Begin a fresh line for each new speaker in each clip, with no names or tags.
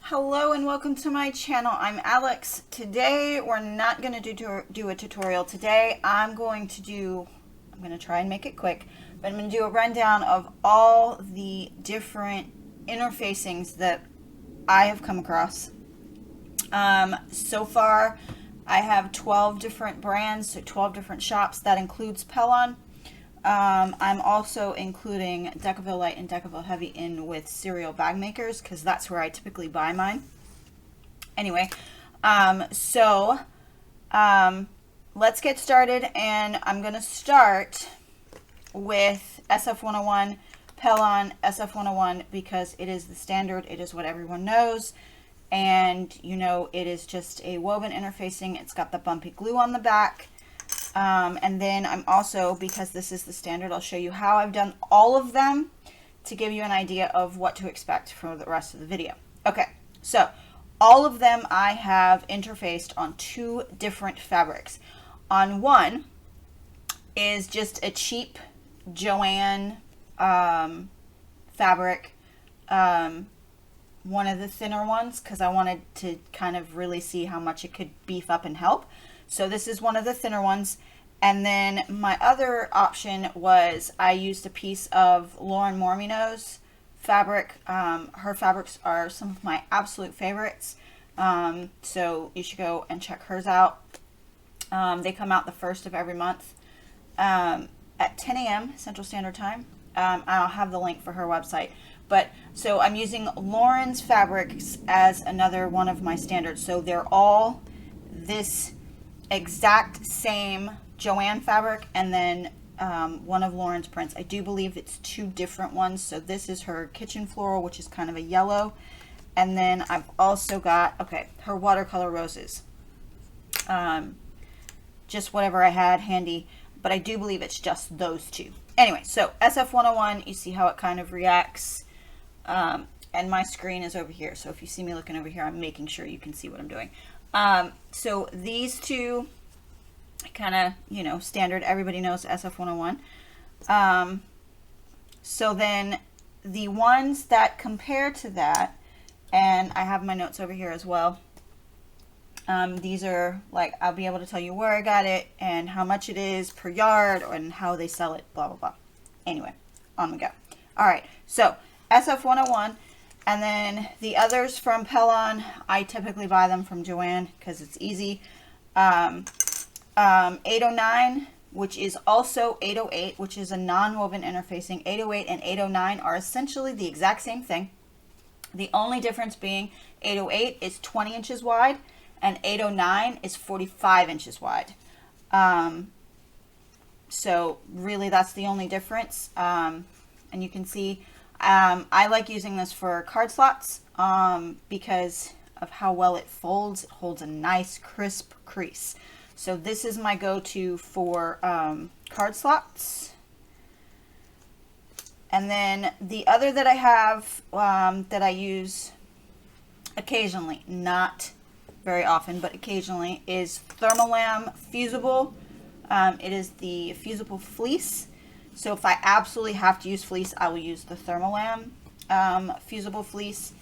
Hello and welcome to my channel. I'm Alex. Today we're not going to do a tutorial. Today I'm going to try and make it quick, but I'm going to do a rundown of all the different interfacings that I have come across. So far I have 12 different brands, so 12 different shops. That includes Pellon. I'm also including Decaville Light and Decaville Heavy in with Serial Bagmakers because that's where I typically buy mine. Anyway, let's get started, and I'm going to start with SF101, Pellon SF101, because it is the standard, it is what everyone knows, and you know it is just a woven interfacing. It's got the bumpy glue on the back. And then I'm also, because this is the standard, I'll show you how I've done all of them to give you an idea of what to expect for the rest of the video. Okay, so all of them I have interfaced on two different fabrics. On one is just a cheap Joann fabric, one of the thinner ones, because I wanted to kind of really see how much it could beef up and help. So this is one of the thinner ones. And then my other option was I used a piece of Lauren Mormino's fabric. Her fabrics are some of my absolute favorites. So you should go and check hers out. They come out the first of every month at 10 a.m. Central Standard Time. I'll have the link for her website. But so I'm using Lauren's fabrics as another one of my standards. So they're all this exact same Joann fabric, and then one of Lauren's prints. I do believe it's two different ones. So this is her kitchen floral, which is kind of a yellow, and then I've also got her watercolor roses. Just whatever I had handy, but I do believe it's just those two. Anyway, so SF101, you see how it kind of reacts, and my screen is over here. So if you see me looking over here, I'm making sure you can see what I'm doing. So these two kind of, you know, standard, everybody knows SF101. So then the ones that compare to that, and I have my notes over here as well. These are like, I'll be able to tell you where I got it and how much it is per yard and how they sell it, blah, blah, blah. Anyway, on we go. All right. So SF101. And then the others from Pellon, I typically buy them from Joann because it's easy. 809, which is also 808, which is a non-woven interfacing. 808 and 809 are essentially the exact same thing. The only difference being 808 is 20 inches wide and 809 is 45 inches wide. So really that's the only difference. And you can see I like using this for card slots because of how well it folds. It holds a nice crisp crease. So this is my go-to for card slots. And then the other that I have that I use occasionally, not very often, but occasionally, is Thermolam Fusible. It is the Fusible Fleece. So if I absolutely have to use fleece, I will use the Thermolam Fusible Fleece.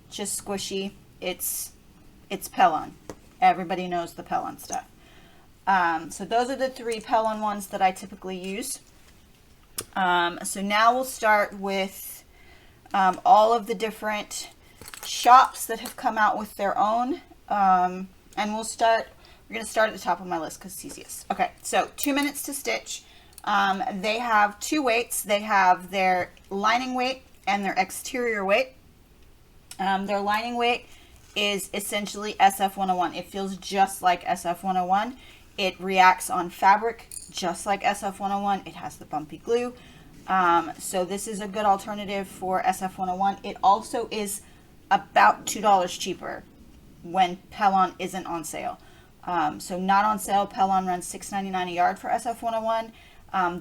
Just squishy. It's Pellon. Everybody knows the Pellon stuff. So those are the three Pellon ones that I typically use. So now we'll start with all of the different shops that have come out with their own. And we're going to start at the top of my list because it's easiest. Okay, so 2 minutes to stitch. They have two weights. They have their lining weight and their exterior weight. Their lining weight is essentially SF101. It feels just like SF101. It reacts on fabric just like SF101. It has the bumpy glue. So this is a good alternative for SF101. It also is about $2 cheaper when Pellon isn't on sale. So not on sale, Pellon runs $6.99 a yard for SF101.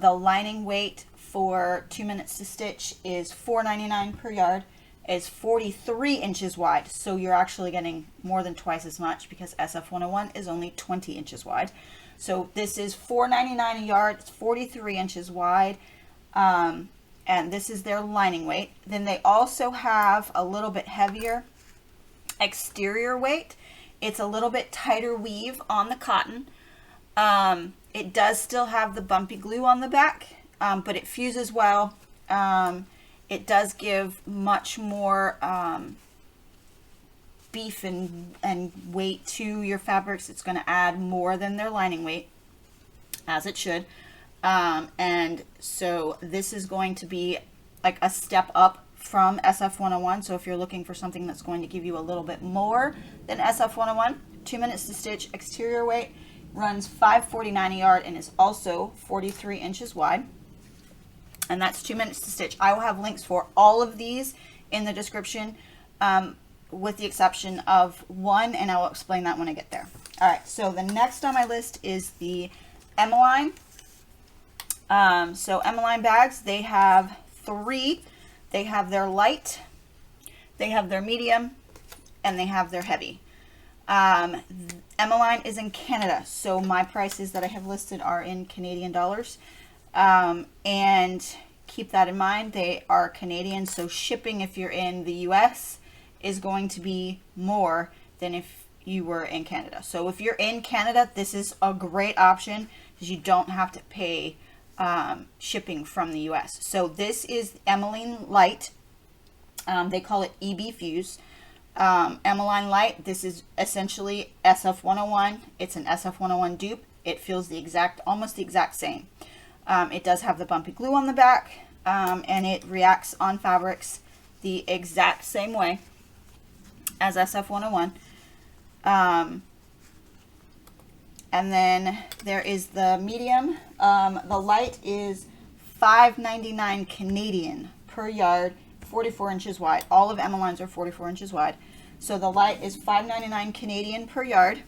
The lining weight for 2 minutes to stitch is $4.99 per yard. It's 43 inches wide, so you're actually getting more than twice as much because SF101 is only 20 inches wide. So this is $4.99 a yard. It's 43 inches wide, and this is their lining weight. Then they also have a little bit heavier exterior weight. It's a little bit tighter weave on the cotton. It does still have the bumpy glue on the back, but it fuses well. It does give much more beef and weight to your fabrics. It's going to add more than their lining weight, as it should. And so this is going to be like a step up from SF101. So if you're looking for something that's going to give you a little bit more than SF101, 2 minutes to stitch, exterior weight, runs $5.49 a yard, and is also 43 inches wide. And that's 2 minutes to stitch. I will have links for all of these in the description, with the exception of one, and I will explain that when I get there. All right, so the next on my list is the Emmaline. So Emmaline Bags, they have three. They have their light, they have their medium, and they have their heavy. Emmaline is in Canada, so my prices that I have listed are in Canadian dollars. And keep that in mind, they are Canadian, so shipping if you're in the US is going to be more than if you were in Canada. So if you're in Canada, this is a great option because you don't have to pay shipping from the US. So this is Emmaline Light. They call it EB Fuse. Emmaline Light, this is essentially SF101. It's an SF101 dupe. It feels almost the exact same. It does have the bumpy glue on the back, and it reacts on fabrics the exact same way as SF101. And then there is the medium. The light is $5.99 Canadian per yard, 44 inches wide. All of Emmaline's are 44 inches wide. So the light is $5.99 Canadian per yard.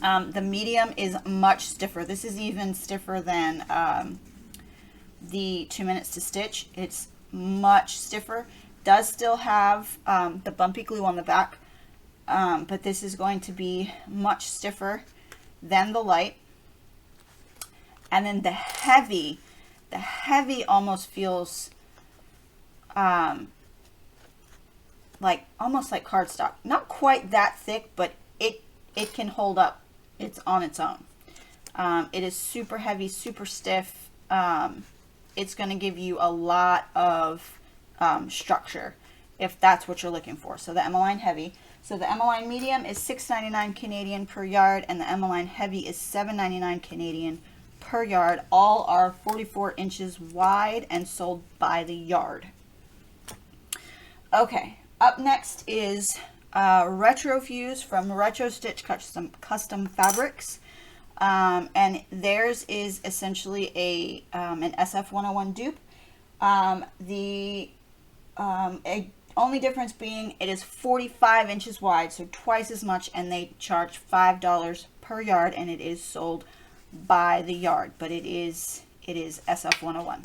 The medium is much stiffer. This is even stiffer than the 2 minutes to stitch. It's much stiffer. Does still have the bumpy glue on the back, but this is going to be much stiffer than the light. And then the heavy almost feels like almost like cardstock. Not quite that thick, but it can hold up. It's on its own. It is super heavy, super stiff. It's going to give you a lot of structure if that's what you're looking for. So the Emmaline Heavy. So the Emmaline Medium is $6.99 Canadian per yard, and the Emmaline Heavy is $7.99 Canadian per yard. All are 44 inches wide and sold by the yard. Okay, up next is Therxfuse from Retro Stitch Custom Fabrics. And theirs is essentially an SF101 dupe. The only difference being it is 45 inches wide, so twice as much, and they charge $5 per yard, and it is sold by the yard, but it is SF101.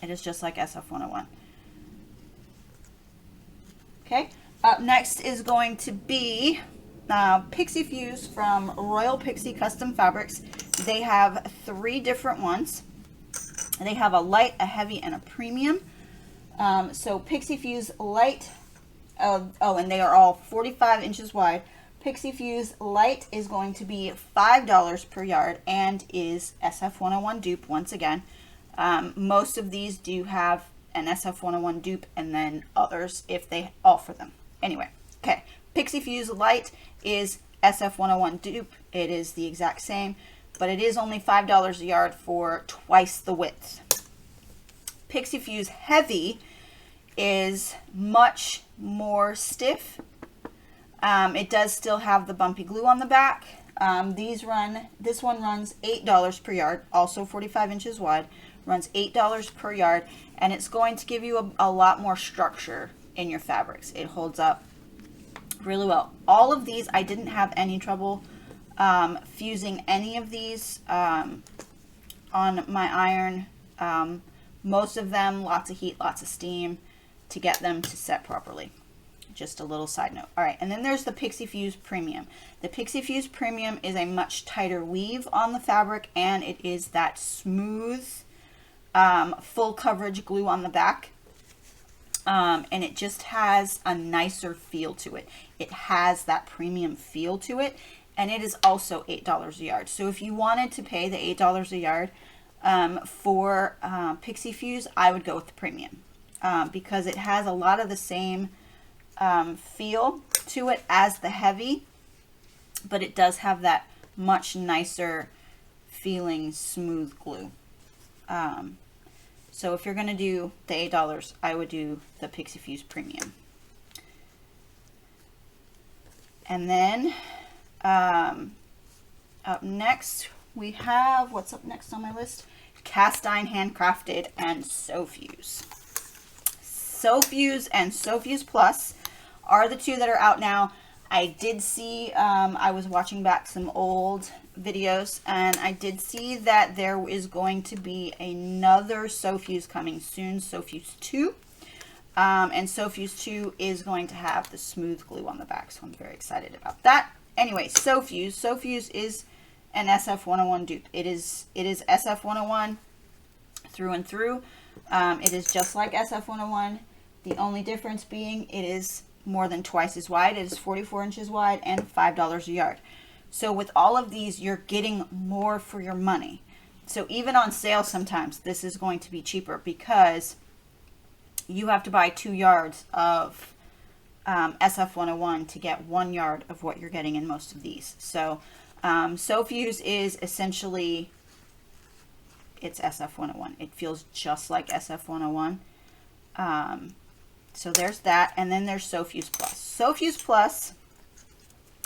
It is just like SF101. Okay, up next is going to be Pixie Fuse from Royal Pixie Custom Fabrics. They have three different ones. They have a light, a heavy, and a premium. So Pixie Fuse Light, and they are all 45 inches wide. Pixie Fuse Light is going to be $5 per yard and is SF101 dupe once again. Most of these do have an SF101 dupe, and then others if they offer them. Anyway, okay. Pixie Fuse Light is SF101 dupe. It is the exact same, but it is only $5 a yard for twice the width. Pixie Fuse Heavy is much more stiff. It does still have the bumpy glue on the back. This one runs $8 per yard, also 45 inches wide, runs $8 per yard, and it's going to give you a lot more structure in your fabrics. It holds up really well. All of these, I didn't have any trouble fusing any of these on my iron. Most of them, lots of heat, lots of steam to get them to set properly. Just a little side note. All right, and then there's the Pixie Fuse Premium. The Pixie Fuse Premium is a much tighter weave on the fabric, and it is that smooth, full coverage glue on the back. And it just has a nicer feel to it. It has that premium feel to it, and it is also $8 a yard. So if you wanted to pay the $8 a yard for Pixie Fuse, I would go with the premium because it has a lot of the same feel to it as the heavy, but it does have that much nicer feeling smooth glue. So if you're going to do the $8, I would do the Pixie Fuse Premium. And then up next we have, what's up next on my list? Castine Handcrafted and Sophie. Sophie and Sophie Plus are the two that are out now. I did see, I was watching back some old videos, and I did see that there is going to be another Sophie coming soon, Sophie 2. And Sophie 2 is going to have the smooth glue on the back, so I'm very excited about that. Anyway, Sophie is an SF101 dupe. It is SF101 through and through. It is just like SF101. The only difference being it is more than twice as wide. It is 44 inches wide and $5 a yard. So with all of these, you're getting more for your money. So even on sale sometimes, this is going to be cheaper because you have to buy 2 yards of SF101 to get 1 yard of what you're getting in most of these. So Fuse is essentially, it's SF101. It feels just like SF101. So there's that, and then there's Fuse Plus. Fuse Plus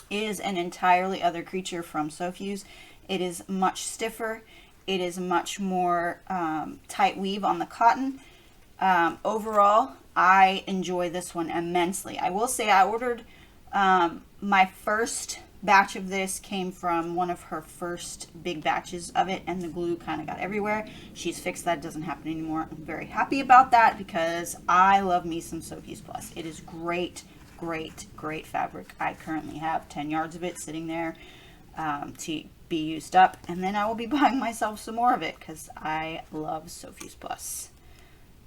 is an entirely other creature from Fuse. It is much stiffer. It is much more tight weave on the cotton. Overall, I enjoy this one immensely. I will say I ordered my first batch of this came from one of her first big batches of it, and the glue kind of got everywhere. She's fixed that. It doesn't happen anymore. I'm very happy about that because I love me some Fuse Plus. It is great, great, great fabric. I currently have 10 yards of it sitting there to be used up, and then I will be buying myself some more of it because I love Fuse Plus.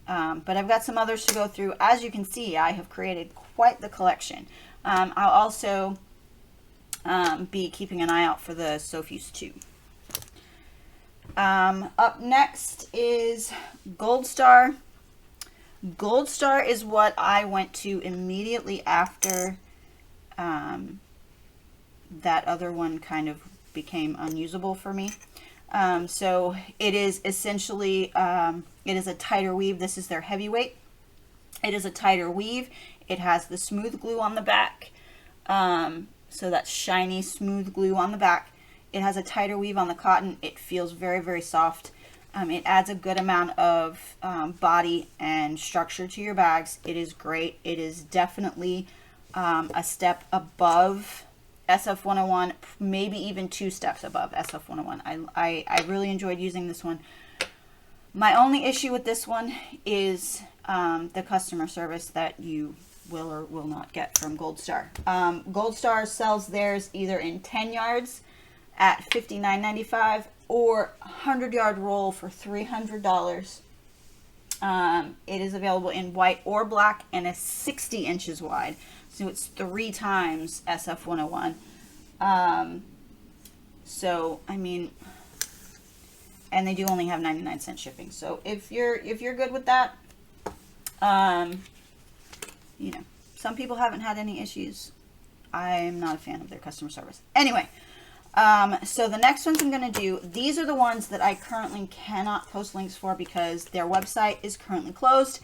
But I've got some others to go through. As you can see, I have created quite the collection. I'll also be keeping an eye out for the Fuse 2. Up next is Gold Star. Gold Star is what I went to immediately after that other one kind of became unusable for me. So it is essentially, it is a tighter weave. This is their heavyweight. It is a tighter weave. It has the smooth glue on the back. So that's shiny, smooth glue on the back. It has a tighter weave on the cotton. It feels very, very soft. It adds a good amount of body and structure to your bags. It is great. It is definitely a step above SF101, maybe even 2 steps above SF101. I really enjoyed using this one. My only issue with this one is the customer service that you will or will not get from Gold Star. Gold Star sells theirs either in 10 yards at $59.95 or 100-yard roll for $300. It is available in white or black and is 60 inches wide. So it's 3 times SF101. So, I mean, and they do only have 99-cent shipping. So if you're good with that, you know, some people haven't had any issues. I'm not a fan of their customer service. Anyway, so the next ones I'm going to do, these are the ones that I currently cannot post links for because their website is currently closed,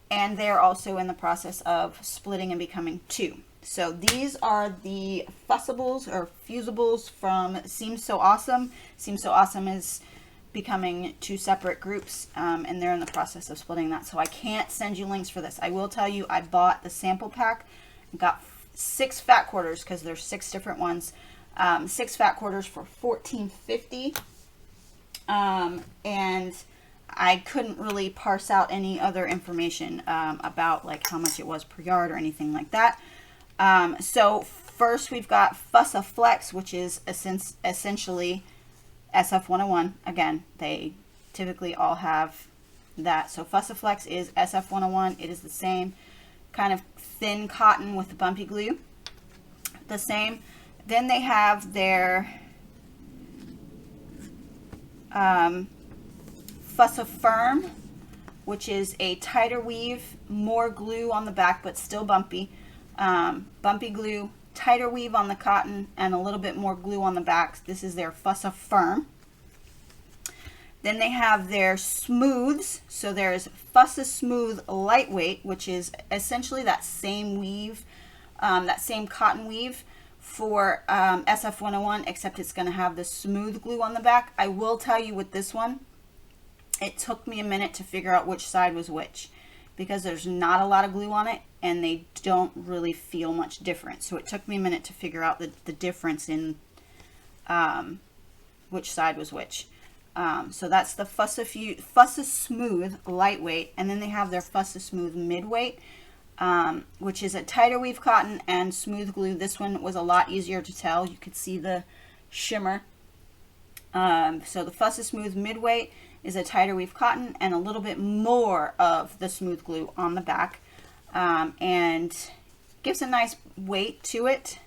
and they're also in the process of splitting and becoming 2. So these are the Fussables or Fusibles from Seems So Awesome. Seems So Awesome is becoming 2 separate groups, and they're in the process of splitting that, so I can't send you links for this. I will tell you I bought the sample pack and got 6 fat quarters because there's 6 different ones. 6 fat quarters for $14.50, and I couldn't really parse out any other information about like how much it was per yard or anything like that. So first we've got Fussa Flex, which is essentially SF101. Again, they typically all have that. So Fussaflex is SF101. It is the same kind of thin cotton with the bumpy glue. The same. Then they have their Fussafirm, which is a tighter weave, more glue on the back, but still bumpy. Bumpy glue, tighter weave on the cotton, and a little bit more glue on the back. This is their Fussafirm. Then they have their smooths. So there's Fussasmooth Lightweight, which is essentially that same weave, that same cotton weave for SF101, except it's going to have the smooth glue on the back. I will tell you with this one, it took me a minute to figure out which side was which, because there's not a lot of glue on it and they don't really feel much different. So it took me a minute to figure out the difference in which side was which. So that's the Fussasmooth Lightweight, and then they have their Fussasmooth Midweight, which is a tighter weave cotton and smooth glue. This one was a lot easier to tell. You could see the shimmer. So the Fussasmooth Midweight is a tighter weave cotton and a little bit more of the smooth glue on the back, and gives a nice weight to it.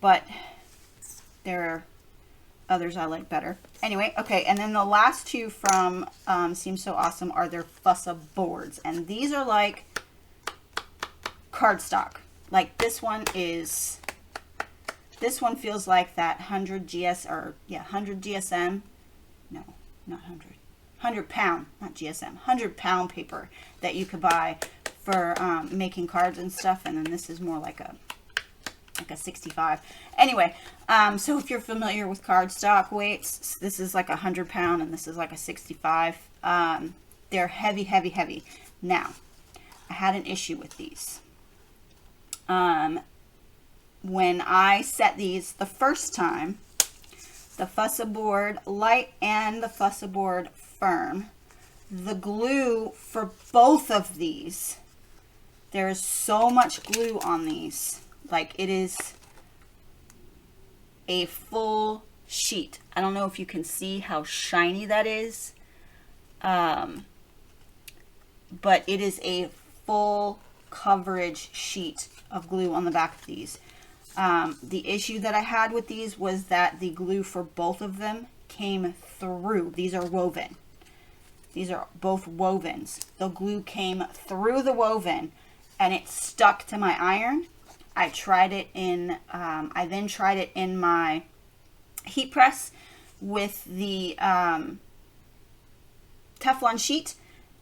But there are others I like better. Anyway, okay, and then the last two from Seems So Awesome are their Fussaboards, and these are like cardstock. Like this one feels like that 100 GSM. No, not 100 pound, not GSM, 100 pound paper that you could buy for making cards and stuff. And then this is more like a 65. Anyway, so if you're familiar with cardstock weights, this is like 100 pound and this is like a 65. They're heavy, heavy, heavy. Now, I had an issue with these. When I set these the first time, the Fussaboard Light and the Fussaboard Firm, the glue for both of these, there is so much glue on these. Like, it is a full sheet. I don't know if you can see how shiny that is, but it is a full coverage sheet of glue on the back of these. The issue that I had with these was that the glue for both of them came through. These are woven. These are both wovens. The glue came through the woven and it stuck to my iron. I tried it in, I then tried it in my heat press with the Teflon sheet,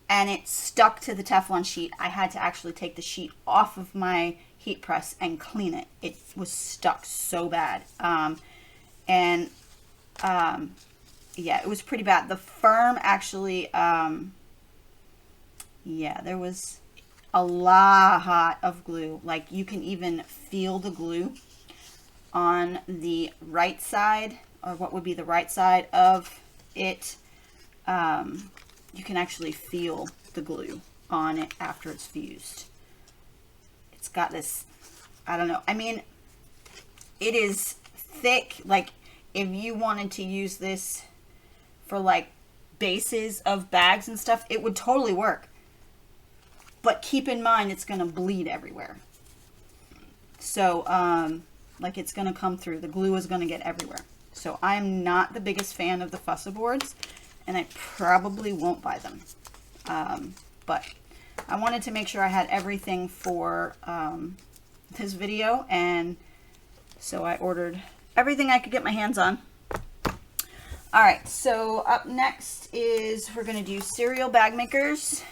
and it stuck to the Teflon sheet. I had to actually take the sheet off of my heat press and clean it. It was stuck so bad. Yeah, it was pretty bad. The Firm actually, yeah, there was a lot of glue. Like, you can even feel the glue on the right side, or what would be the right side of it. You can actually feel the glue on it after it's fused. It's got this, I don't know, I mean, it is thick. Like, if you wanted to use this for like bases of bags and stuff, it would totally work. But keep in mind, it's going to bleed everywhere. So, like, it's going to come through. The glue is going to get everywhere. So, I'm not the biggest fan of the Fussaboards, and I probably won't buy them. But I wanted to make sure I had everything for this video, and so I ordered everything I could get my hands on. Alright, so up next is we're going to do cereal bag makers.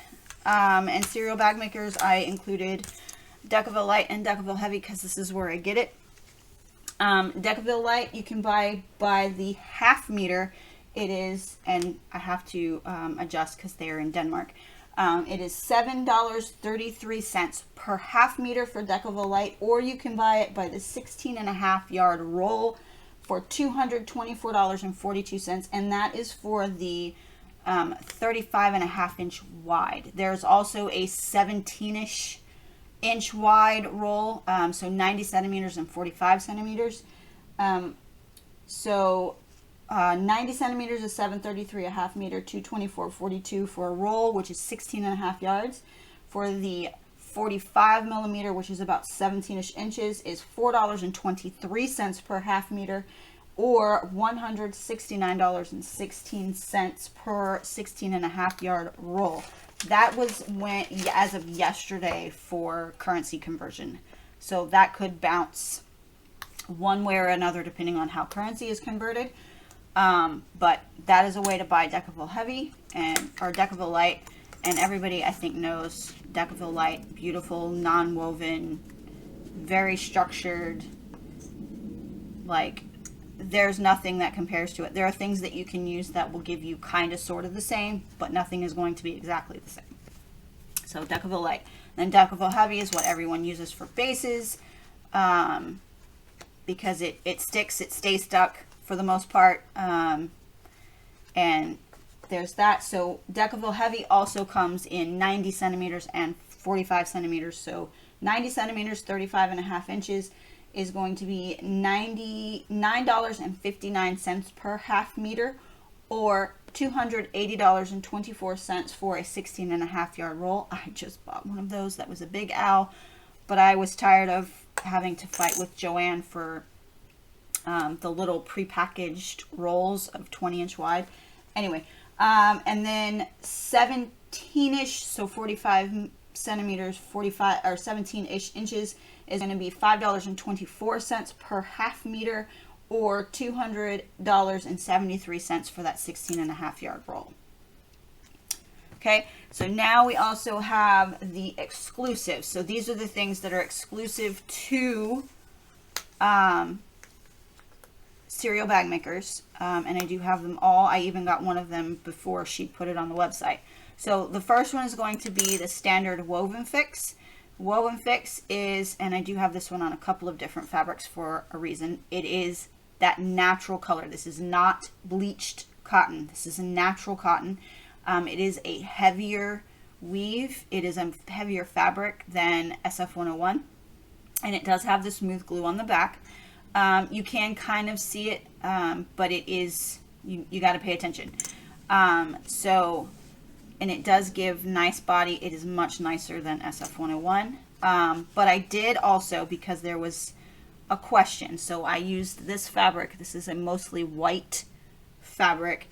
And cereal bag makers, I included Decaville Light and Decaville Heavy because this is where I get it. Decaville Light you can buy by the half meter. It is, and I have to adjust because they are in Denmark. It is $7.33 per half meter for Decaville Light, or you can buy it by the 16.5 yard roll for $224.42, and that is for the 35.5 inch wide. There's also a 17-ish inch wide roll, so 90 centimeters and 45 centimeters. So 90 centimeters is 733 a half meter, 224.42 for a roll, which is 16.5 yards. For the 45 millimeter, which is about 17-ish inches, is $4.23 per half meter, or $169.16 per 16.5 yard roll. That was when, as of yesterday, for currency conversion. So that could bounce one way or another depending on how currency is converted. But that is a way to buy Decaville Heavy or Decaville Light. And everybody, I think, knows Decaville Light. Beautiful, non-woven, very structured. Like, there's nothing that compares to it. There are things that you can use that will give you kind of sort of the same, but nothing is going to be exactly the same. So Decaville Light. Then Decaville Heavy is what everyone uses for bases, because it sticks, it stays stuck for the most part, and there's that. So Decaville Heavy also comes in 90 centimeters and 45 centimeters. So 90 centimeters, 35.5 inches, is going to be $99.59 per half meter, or $280.24 for a 16.5 yard roll. I just bought one of those. That was a big owl, but I was tired of having to fight with Joanne for the little prepackaged rolls of 20-inch wide. Anyway, and then 17-ish, so 45 centimeters, 45 or 17-ish inches, is going to be $5.24 per half meter, or $200.73 for that 16.5 yard roll. Okay, so now we also have the exclusives. So these are the things that are exclusive to Cereal Bagmakers, and I do have them all. I even got one of them before she put it on the website. So the first one is going to be the standard Woven Fix. Woven Fix is, and I do have this one on a couple of different fabrics for a reason, it is that natural color. This is not bleached cotton. This is a natural cotton. It is a heavier weave. It is a heavier fabric than SF101, and it does have the smooth glue on the back. You can kind of see it, but it is, you got to pay attention. And it does give nice body. It is much nicer than SF101. But I did also, because there was a question, so I used this fabric. This is a mostly white fabric,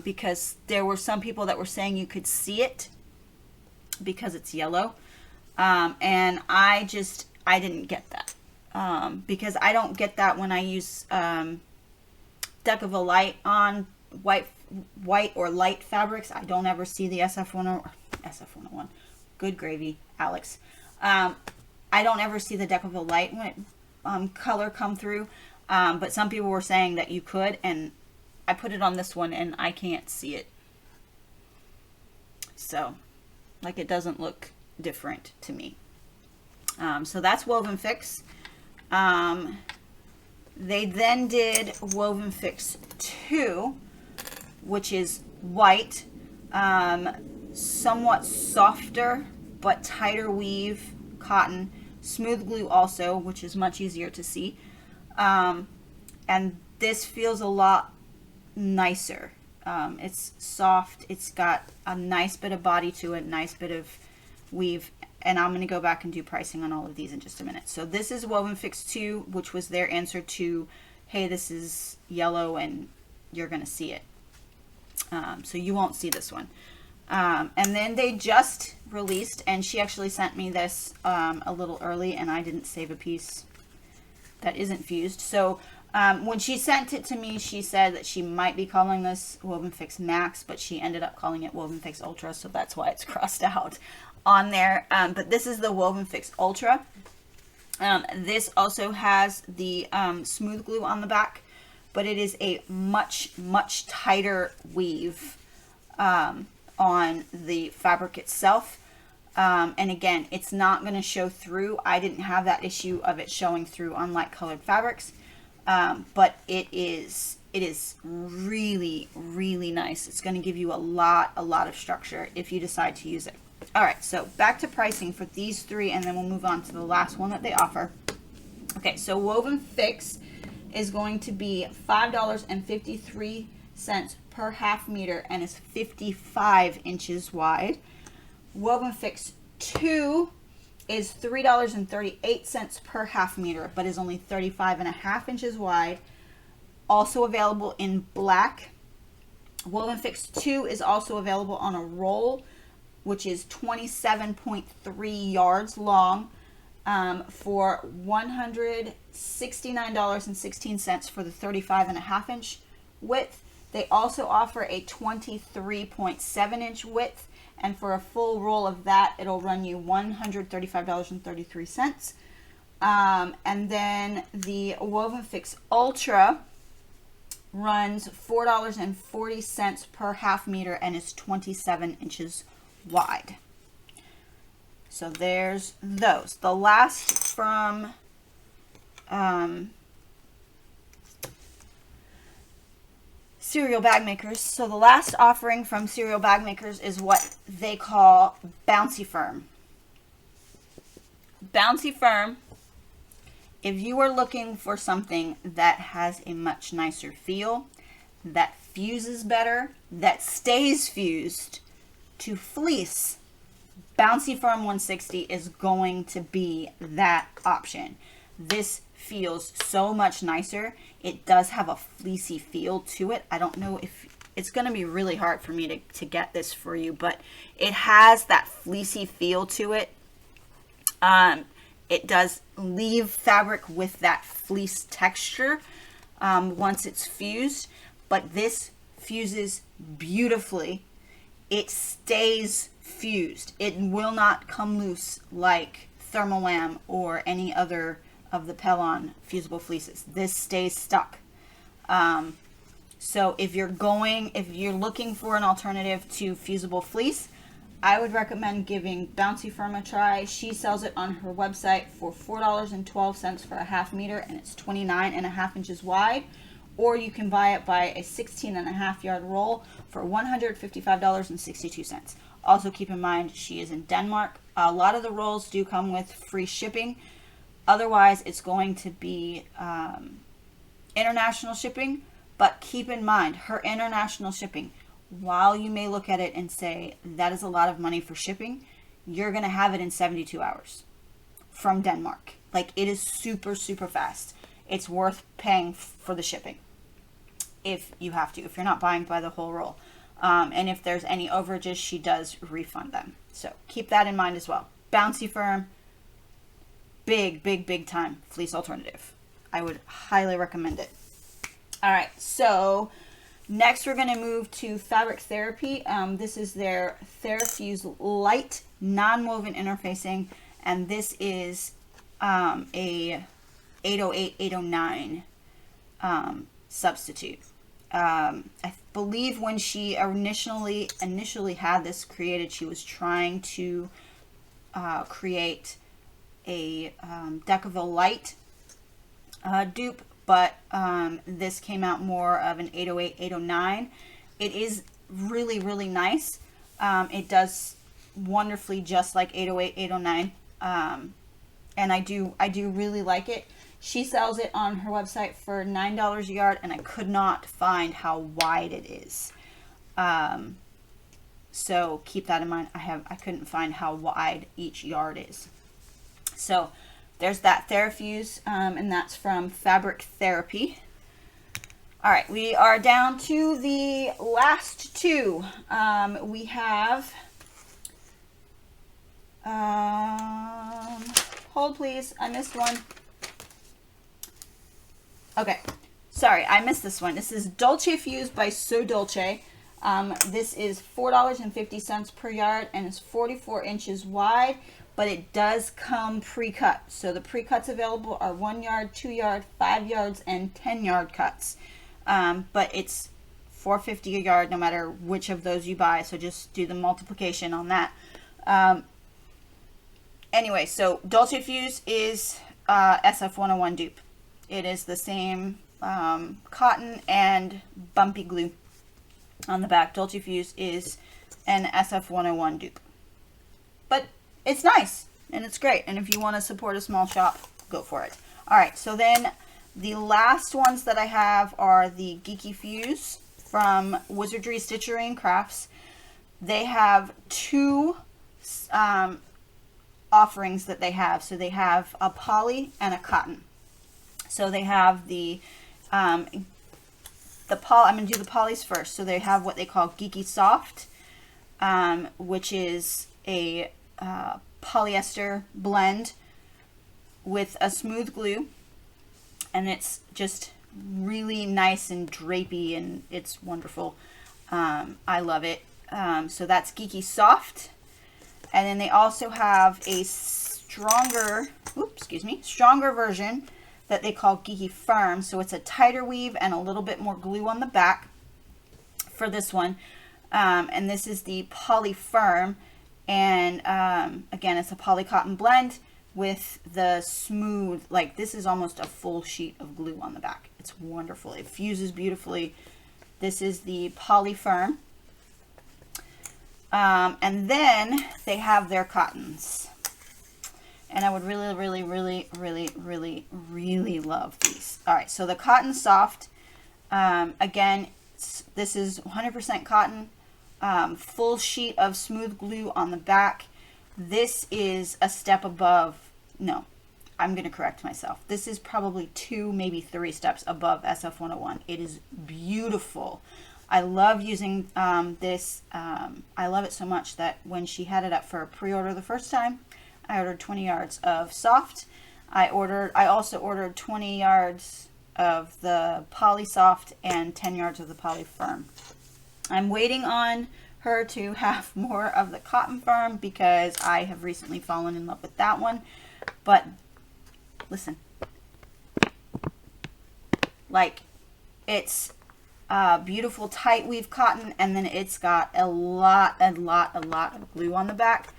because there were some people that were saying you could see it because it's yellow. And I didn't get that. Because I don't get that when I use Decaville Light on white or light fabrics. I don't ever see the SF101. Good gravy, Alex. I don't ever see the Decaville Light when it color come through. But some people were saying that you could, and I put it on this one and I can't see it. So, like, it doesn't look different to me. So that's Woven Fix. They then did Woven Fix 2, which is white, somewhat softer but tighter weave cotton, smooth glue also, which is much easier to see, and this feels a lot nicer. It's soft, it's got a nice bit of body to it, nice bit of weave, and I'm going to go back and do pricing on all of these in just a minute. So this is Woven Fix 2, which was their answer to, hey, this is yellow and you're going to see it. So you won't see this one. And then they just released, and she actually sent me this a little early, and I didn't save a piece that isn't fused. So when she sent it to me, she said that she might be calling this Woven Fix Max, but she ended up calling it Woven Fix Ultra, so that's why it's crossed out on there. But this is the Woven Fix Ultra. This also has the smooth glue on the back, but it is a much tighter weave on the fabric itself. And again, it's not going to show through. I didn't have that issue of it showing through on light colored fabrics, but it is really nice. It's going to give you a lot of structure if you decide to use it. All right, so back to pricing for these three, and then we'll move on to the last one that they offer. Okay, so Woven Fix is going to be $5.53 per half meter and is 55 inches wide. Woven Fix 2 is $3.38 per half meter, but is only 35.5 inches wide. Also available in black. Woven Fix 2 is also available on a roll, which is 27.3 yards long, for $169.16 for the 35.5 inch width. They also offer a 23.7 inch width, and for a full roll of that, it'll run you $135.33. And then the Woven Fix Ultra runs $4.40 per half meter and is 27 inches wide. So there's those. The last from Cereal Bagmakers. So the last offering from Cereal Bagmakers is what they call Bouncy Firm. Bouncy Firm, if you are looking for something that has a much nicer feel, that fuses better, that stays fused to fleece, Bouncy Firm 160 is going to be that option. This feels so much nicer. It does have a fleecy feel to it. I don't know if it's going to be really hard for me to get this for you, but it has that fleecy feel to it. It does leave fabric with that fleece texture once it's fused, but this fuses beautifully. It stays fused. It will not come loose like Thermolam or any other of the Pellon fusible fleeces. This stays stuck. So if you're looking for an alternative to fusible fleece, I would recommend giving Bouncy Firm a try. She sells it on her website for $4.12 for a half meter, and it's 29.5 inches wide. Or you can buy it by a 16.5 yard roll for $155.62. Also keep in mind, she is in Denmark. A lot of the rolls do come with free shipping. Otherwise, it's going to be international shipping. But keep in mind, her international shipping, while you may look at it and say, that is a lot of money for shipping, you're going to have it in 72 hours from Denmark. Like, it is super, super fast. It's worth paying for the shipping if you have to, if you're not buying by the whole roll. And if there's any overages, she does refund them. So keep that in mind as well. Bouncy Firm, big, big, big time fleece alternative. I would highly recommend it. All right, so next we're going to move to Fabric Therapy. This is their Therxfuse Light Non-Woven Interfacing, and this is a 808-809 substitute. I believe when she initially had this created, she was trying to create a Decaville Light dupe, but this came out more of an 808-809. It is really, really nice. It does wonderfully just like 808-809, and I do really like it. She sells it on her website for $9 a yard, and I could not find how wide it is. So keep that in mind. I couldn't find how wide each yard is. So there's that Therxfuse, and that's from Fabric Therapy. All right, we are down to the last two. We have, hold please, I missed one. Okay, sorry, I missed this one. This is Dolce Fuse by So Dolce. This is $4.50 per yard and is 44 inches wide, but it does come pre-cut. So the pre-cuts available are 1 yard, 2 yard, 5 yards, and 10 yard cuts. But it's $4.50 a yard no matter which of those you buy, so just do the multiplication on that. Anyway, so Dolce Fuse is SF101 dupe. It is the same cotton and bumpy glue on the back. Dolce Fuse is an SF101 dupe. But it's nice and it's great. And if you want to support a small shop, go for it. All right, so then The last ones that I have are the Geeky Fuse from Wizardry, Stitchery, and Crafts. They have two offerings that they have. So they have a poly and a cotton. So they have I'm going to do the polys first. So they have what they call Geeky Soft, which is a polyester blend with a smooth glue, and it's just really nice and drapey, and it's wonderful. I love it. So that's Geeky Soft. And then they also have a stronger version that they call Geeky Firm. So it's a tighter weave and a little bit more glue on the back for this one. And this is the Poly Firm. And again, it's a poly cotton blend with the smooth, like this is almost a full sheet of glue on the back. It's wonderful. It fuses beautifully. This is the Poly Firm. And then they have their cottons. And I would really, really, really, really, really, really love these. All right, so the Cotton Soft, again, this is 100% cotton, full sheet of smooth glue on the back. This is a step above, no, I'm going to correct myself. This is probably 2, maybe 3 steps above SF101. It is beautiful. I love using this. I love it so much that when she had it up for a pre-order the first time, I ordered 20 yards of soft. I also ordered 20 yards of the Poly Soft and 10 yards of the Poly Firm. I'm waiting on her to have more of the Cotton Firm because I have recently fallen in love with that one. But listen, like it's beautiful tight weave cotton, and then it's got a lot of glue on the back.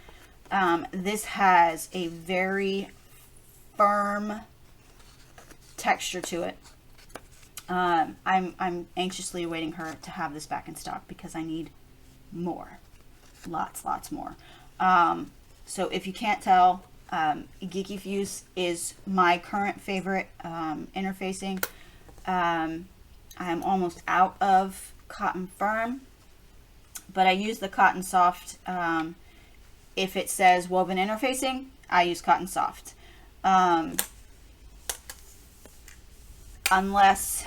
This has a very firm texture to it. I'm anxiously awaiting her to have this back in stock because I need more, lots more. So if you can't tell, Geeky Fuse is my current favorite interfacing. I'm almost out of Cotton Firm, but I use the Cotton Soft. If it says woven interfacing, I use Cotton Soft. Unless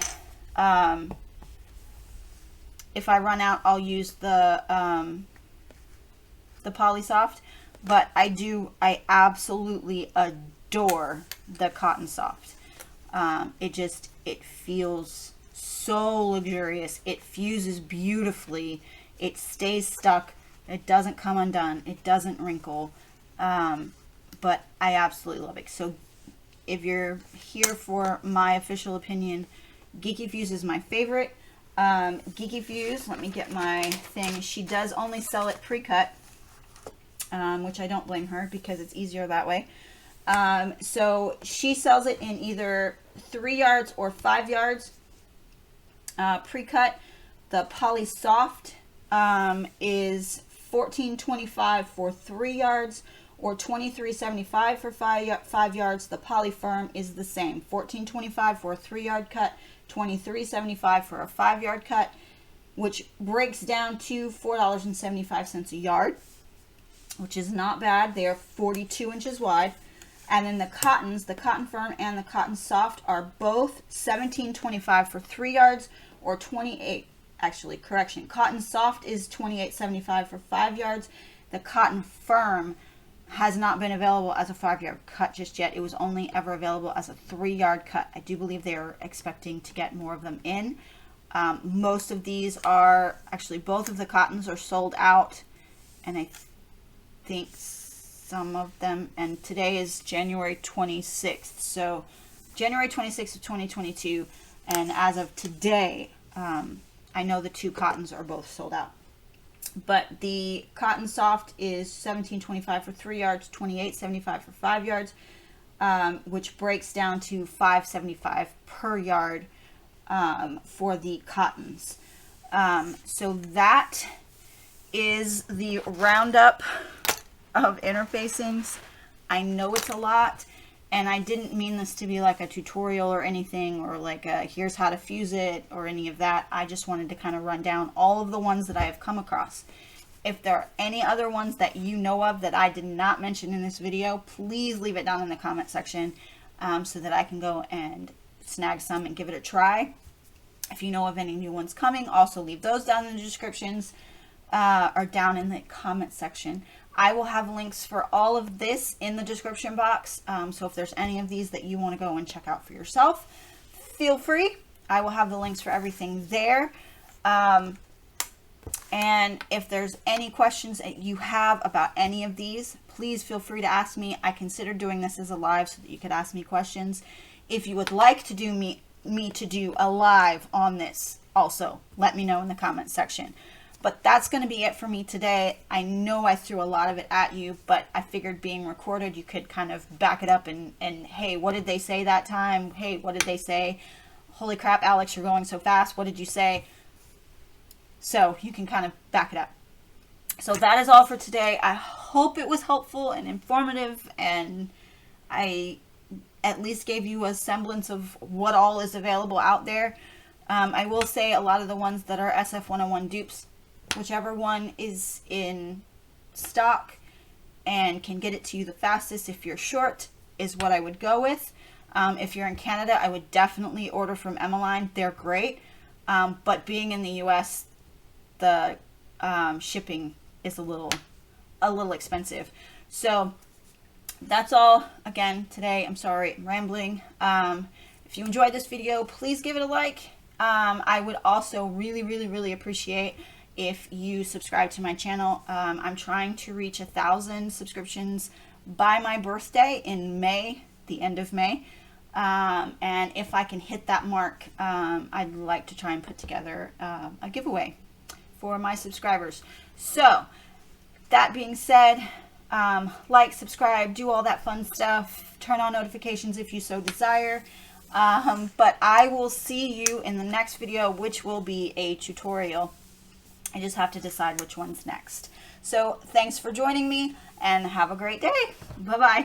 if I run out, I'll use the Poly Soft. But I absolutely adore the Cotton Soft. It feels so luxurious. It fuses beautifully. It stays stuck. It doesn't come undone. It doesn't wrinkle. But I absolutely love it. So if you're here for my official opinion, Geeky Fuse is my favorite. Geeky Fuse, let me get my thing. She does only sell it pre-cut, which I don't blame her because it's easier that way. So she sells it in either 3 yards or 5 yards pre-cut. The Poly Soft is $14.25 for 3 yards or $23.75 for 5 yards. The Poly Firm is the same, $14.25 for a 3-yard cut, $23.75 for a 5-yard cut, which breaks down to $4.75 a yard, which is not bad. They are 42 inches wide. And then the cottons, the Cotton Firm and the Cotton Soft, are both $17.25 for 3 yards or 28. Actually, correction. Cotton Soft is $28.75 for 5 yards. The Cotton Firm has not been available as a 5-yard cut just yet. It was only ever available as a 3-yard cut. I do believe they are expecting to get more of them in. Most of these are, actually both of the cottons are sold out, and I think some of them, and today is January 26th. So January 26th of 2022, and as of today, I know the 2 cottons are both sold out. But the Cotton Soft is $17.25 for 3 yards, $28.75 for 5 yards, which breaks down to $5.75 per yard for the cottons. So that is the roundup of interfacings. I know it's a lot, And I didn't mean this to be like a tutorial or anything, or like a here's how to fuse it or any of that. I just wanted to kind of run down all of the ones that I have come across. If there are any other ones that you know of that I did not mention in this video, please leave it down in the comment section so that I can go and snag some and give it a try. If you know of any new ones coming, also leave those down in the descriptions or down in the comment section. I will have links for all of this in the description box. So if there's any of these that you want to go and check out for yourself, feel free. I will have the links for everything there. And if there's any questions that you have about any of these, please feel free to ask me. I considered doing this as a live so that you could ask me questions. If you would like to do me to do a live on this, also let me know in the comment section. But that's going to be it for me today. I know I threw a lot of it at you, but I figured being recorded, you could kind of back it up and hey, what did they say that time? Hey, what did they say? Holy crap, Alex, you're going so fast. What did you say? So you can kind of back it up. So that is all for today. I hope it was helpful and informative, and I at least gave you a semblance of what all is available out there. I will say a lot of the ones that are SF101 dupes, whichever one is in stock and can get it to you the fastest if you're short, is what I would go with. If you're in Canada, I would definitely order from Emmaline. They're great. But being in the US, the shipping is a little expensive. So that's all again today. I'm sorry, I'm rambling. If you enjoyed this video, please give it a like. I would also really appreciate if you subscribe to my channel. I'm trying to reach 1,000 subscriptions by my birthday in May, the end of May. And if I can hit that mark, I'd like to try and put together a giveaway for my subscribers. So that being said, like, subscribe, do all that fun stuff, turn on notifications if you so desire. But I will see you in the next video, which will be a tutorial. I just have to decide which one's next. So thanks for joining me, and have a great day. Bye-bye.